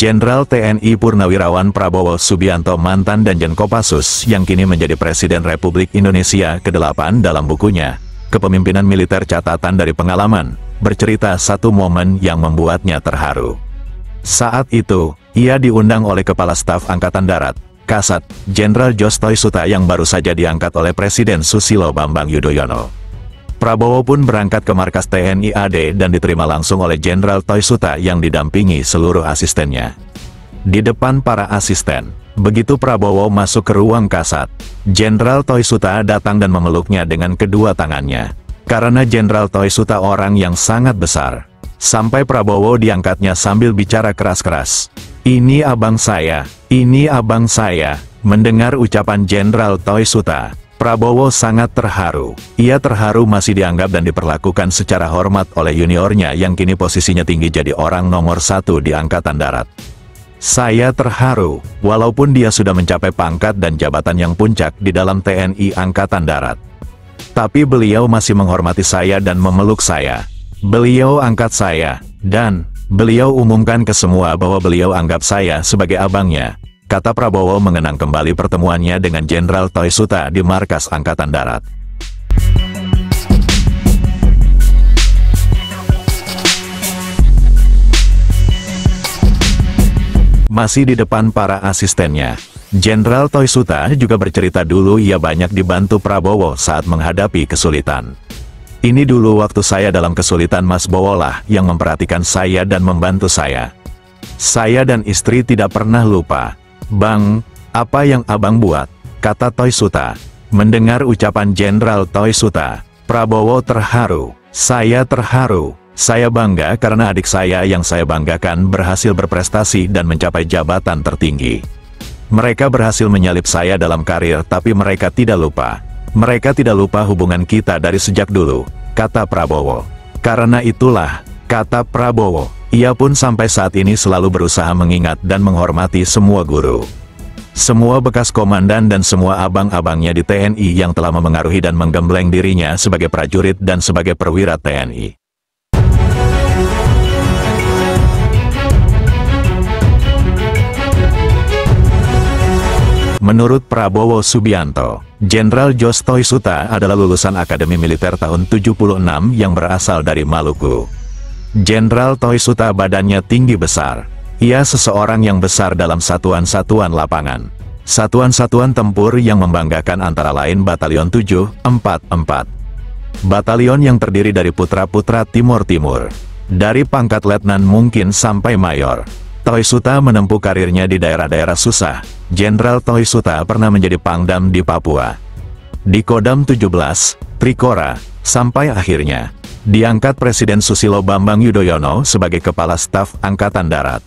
Jenderal TNI Purnawirawan Prabowo Subianto mantan Danjen Kopassus yang kini menjadi Presiden Republik Indonesia ke-8 dalam bukunya, Kepemimpinan Militer Catatan dari Pengalaman, bercerita satu momen yang membuatnya terharu. Saat itu, ia diundang oleh Kepala Staf Angkatan Darat, Kasat, Jenderal Jostoisuta yang baru saja diangkat oleh Presiden Susilo Bambang Yudhoyono. Prabowo pun berangkat ke markas TNI AD dan diterima langsung oleh Jenderal Toisuta yang didampingi seluruh asistennya. Di depan para asisten, begitu Prabowo masuk ke ruang Kasat, Jenderal Toisuta datang dan memeluknya dengan kedua tangannya. Karena Jenderal Toisuta orang yang sangat besar, sampai Prabowo diangkatnya sambil bicara keras-keras. "Ini abang saya, ini abang saya." Mendengar ucapan Jenderal Toisuta, Prabowo sangat terharu. Ia terharu masih dianggap dan diperlakukan secara hormat oleh juniornya yang kini posisinya tinggi jadi orang nomor 1 di Angkatan Darat. "Saya terharu, walaupun dia sudah mencapai pangkat dan jabatan yang puncak di dalam TNI Angkatan Darat. Tapi beliau masih menghormati saya dan memeluk saya. Beliau angkat saya, dan beliau umumkan ke semua bahwa beliau anggap saya sebagai abangnya," kata Prabowo mengenang kembali pertemuannya dengan Jenderal Toisuta di markas Angkatan Darat. Masih di depan para asistennya, Jenderal Toisuta juga bercerita dulu ia banyak dibantu Prabowo saat menghadapi kesulitan. "Ini dulu waktu saya dalam kesulitan Mas Bowolah yang memperhatikan saya dan membantu saya. Saya dan istri tidak pernah lupa. Bang, apa yang abang buat?" kata Toisuta. Mendengar ucapan Jenderal Toisuta, Prabowo terharu. "Saya terharu. Saya bangga karena adik saya yang saya banggakan berhasil berprestasi dan mencapai jabatan tertinggi. Mereka berhasil menyalip saya dalam karir tapi mereka tidak lupa. Mereka tidak lupa hubungan kita dari sejak dulu," kata Prabowo. "Karena itulah," kata Prabowo, "ia pun sampai saat ini selalu berusaha mengingat dan menghormati semua guru, semua bekas komandan dan semua abang-abangnya di TNI yang telah memengaruhi dan menggembleng dirinya sebagai prajurit dan sebagai perwira TNI." Menurut Prabowo Subianto, Jenderal Jostoisuta adalah lulusan Akademi Militer tahun 76 yang berasal dari Maluku. Jenderal Toisuta badannya tinggi besar. Ia seseorang yang besar dalam satuan-satuan lapangan. Satuan-satuan tempur yang membanggakan antara lain Batalion 744. Batalion yang terdiri dari putra-putra Timur-Timur. Dari pangkat letnan mungkin sampai mayor. Toisuta menempuh karirnya di daerah-daerah susah. Jenderal Toisuta pernah menjadi Pangdam di Papua, di Kodam 17, Trikora, sampai akhirnya diangkat Presiden Susilo Bambang Yudhoyono sebagai Kepala Staf Angkatan Darat.